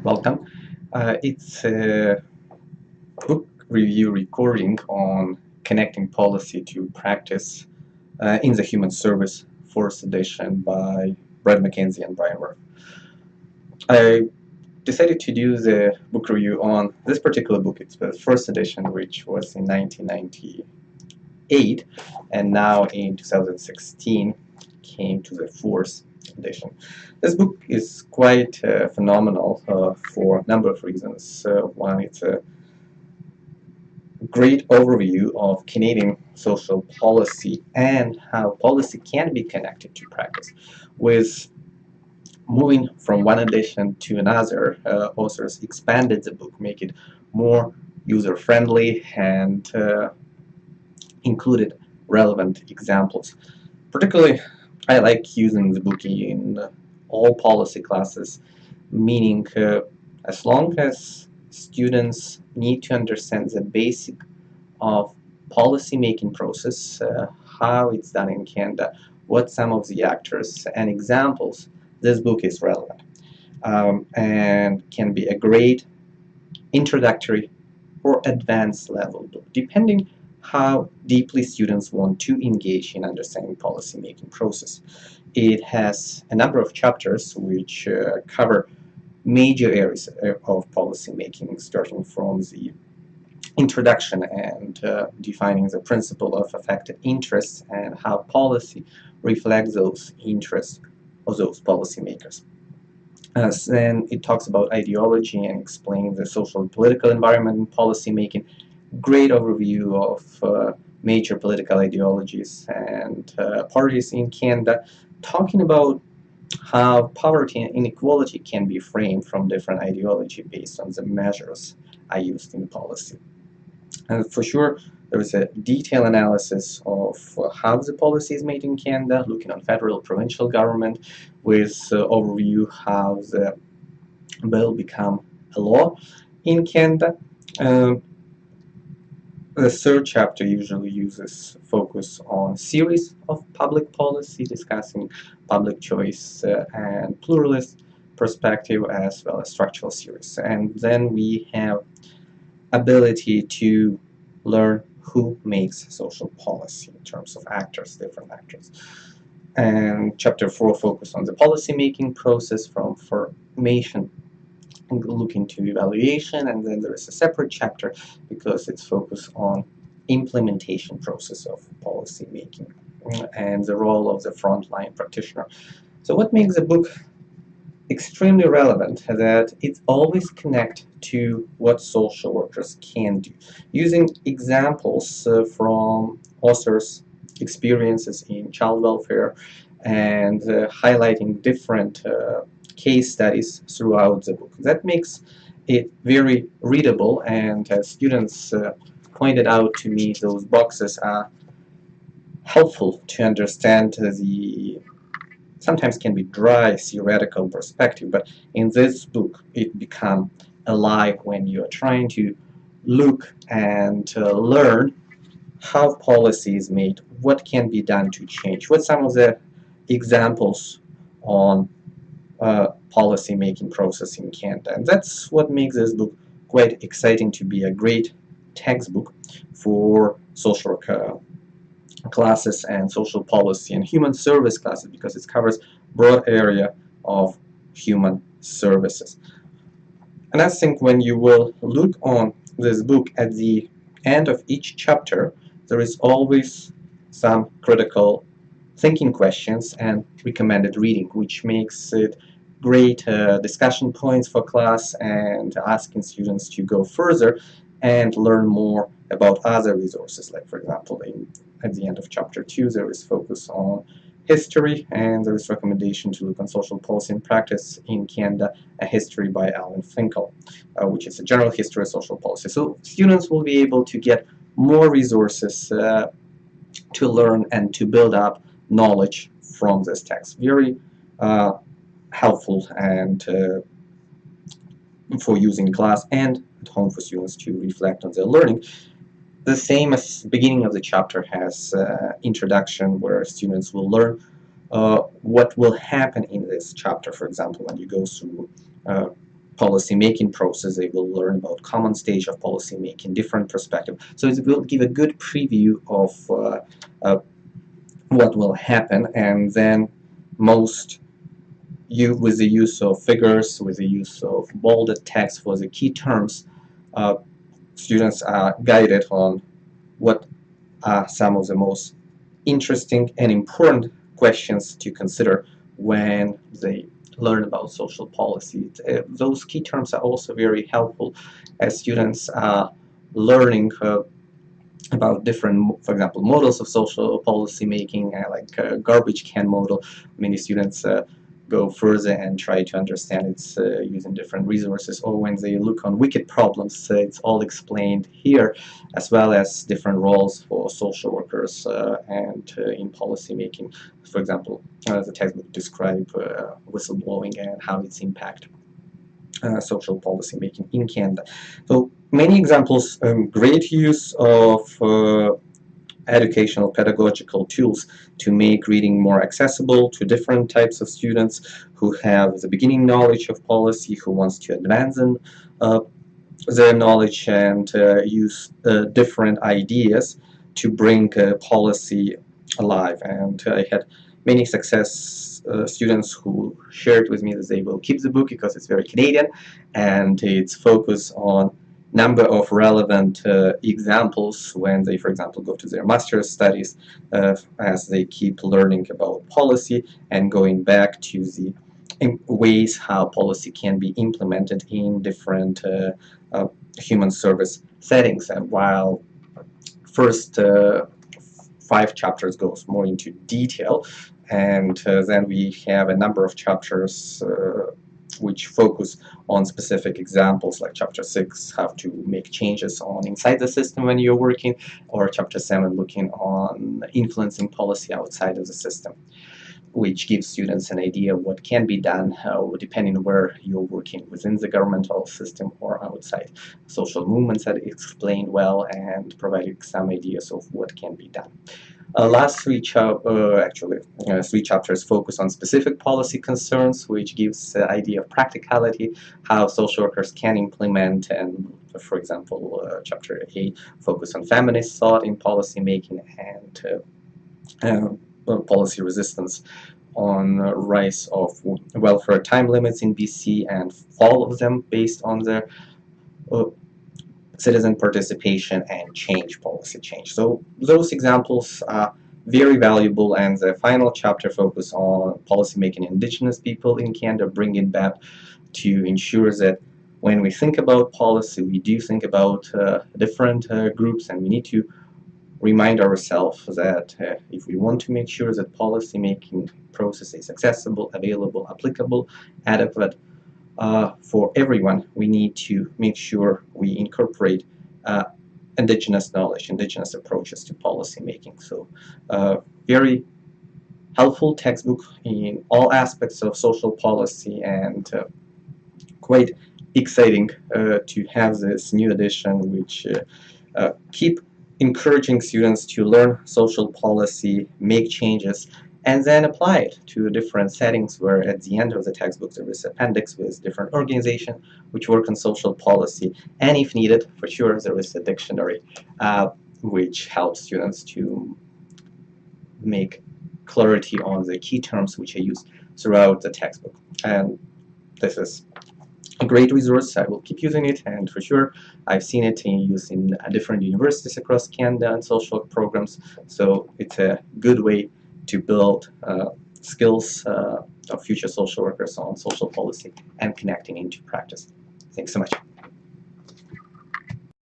Welcome. It's a book review recording on connecting policy to practice in the human service, fourth edition by Brad McKenzie and Brian Wharf. I decided to do the book review on this particular book. It's the first edition, which was in 1998, and now in 2016 came to the fourth edition. This book is quite phenomenal for a number of reasons. One, it's a great overview of Canadian social policy and how policy can be connected to practice. With moving from one edition to another, authors expanded the book, make it more user-friendly and included relevant examples. Particularly, I like using the book in all policy classes, meaning as long as students need to understand the basic of policy making process, how it's done in Canada, what some of the actors and examples, this book is relevant and can be a great introductory or advanced level book, depending how deeply students want to engage in understanding policy making process. It has a number of chapters which cover major areas of policy making, starting from the introduction and defining the principle of affected interests and how policy reflects those interests of those policymakers. Then it talks about ideology and explaining the social and political environment in policy making. Great overview of major political ideologies and parties in Canada, talking about how poverty and inequality can be framed from different ideology based on the measures I used in policy. And for sure, there is a detailed analysis of how the policy is made in Canada, looking on federal, provincial government, with overview how the bill become a law in Canada. The third chapter usually uses focus on series of public policy, discussing public choice and pluralist perspective, as well as structural series. And then we have ability to learn who makes social policy in terms of actors, different actors. And chapter 4 focus on the policy making process from formation, looking to evaluation, and then there is a separate chapter because it's focused on implementation process of policy making and the role of the frontline practitioner. So what makes the book extremely relevant that it always connects to what social workers can do, using examples from authors' experiences in child welfare and highlighting different case studies throughout the book. That makes it very readable, and as students pointed out to me, those boxes are helpful to understand the sometimes can be dry theoretical perspective, but in this book it becomes alive when you're trying to look and learn how policy is made, what can be done to change, what some of the examples on policy making process in Canada. And that's what makes this book quite exciting to be a great textbook for social work classes and social policy and human service classes, because it covers broad area of human services. And I think when you will look on this book at the end of each chapter, there is always some critical thinking questions and recommended reading, which makes it great discussion points for class and asking students to go further and learn more about other resources. Like, for example, at the end of chapter 2, there is focus on history, and there is recommendation to look on social policy and practice in Canada, a history by Alan Finkel, which is a general history of social policy. So students will be able to get more resources to learn and to build up knowledge from this text. Very helpful and for using in class and at home for students to reflect on their learning. The same as the beginning of the chapter has introduction, where students will learn what will happen in this chapter. For example, when you go through policy making process. They will learn about common stage of policy making, different perspective. So it will give a good preview of what will happen, and then most you with the use of figures, with the use of bolded text for the key terms, uh, students are guided on what are some of the most interesting and important questions to consider when they learn about social policy. Those key terms are also very helpful as students are learning about different, for example, models of social policy making, like garbage can model. Many students go further and try to understand it using different resources, or when they look on wicked problems, it's all explained here, as well as different roles for social workers and in policy making. For example, the textbook describe whistleblowing and how its impact social policy making in Canada. So many examples, great use of educational pedagogical tools to make reading more accessible to different types of students who have the beginning knowledge of policy, who wants to advance in their knowledge and use different ideas to bring policy alive. And I had many success students who shared with me that they will keep the book because it's very Canadian and it's focused on number of relevant examples when they, for example, go to their master's studies, as they keep learning about policy and going back to the ways how policy can be implemented in different human service settings. And while first 5 chapters goes more into detail, and then we have a number of chapters which focus on specific examples, like chapter 6, how to make changes on inside the system when you're working, or chapter 7, looking on influencing policy outside of the system, which gives students an idea of what can be done depending on where you're working, within the governmental system or outside. Social movements are explained well and provided some ideas of what can be done. Last 3 chapters focus on specific policy concerns, which gives the idea of practicality, how social workers can implement, and for example, chapter 8 focus on feminist thought in policy making and policy resistance on rise of welfare time limits in BC and fall of them based on their citizen participation and change, policy change. So those examples are very valuable, and the final chapter focus on policy making Indigenous people in Canada, bringing back to ensure that when we think about policy, we do think about different groups, and we need to remind ourselves that if we want to make sure that policy making process is accessible, available, applicable, adequate for everyone, we need to make sure we incorporate Indigenous knowledge, Indigenous approaches to policy making. So very helpful textbook in all aspects of social policy, and quite exciting to have this new edition, which keep encouraging students to learn social policy, make changes, and then apply it to different settings, where at the end of the textbook there is an appendix with different organizations which work on social policy, and if needed, for sure, there is a dictionary which helps students to make clarity on the key terms which are used throughout the textbook. And this is a great resource. I will keep using it, and for sure I've seen it in use in different universities across Canada and social programs, so it's a good way to build skills of future social workers on social policy and connecting into practice. Thanks so much.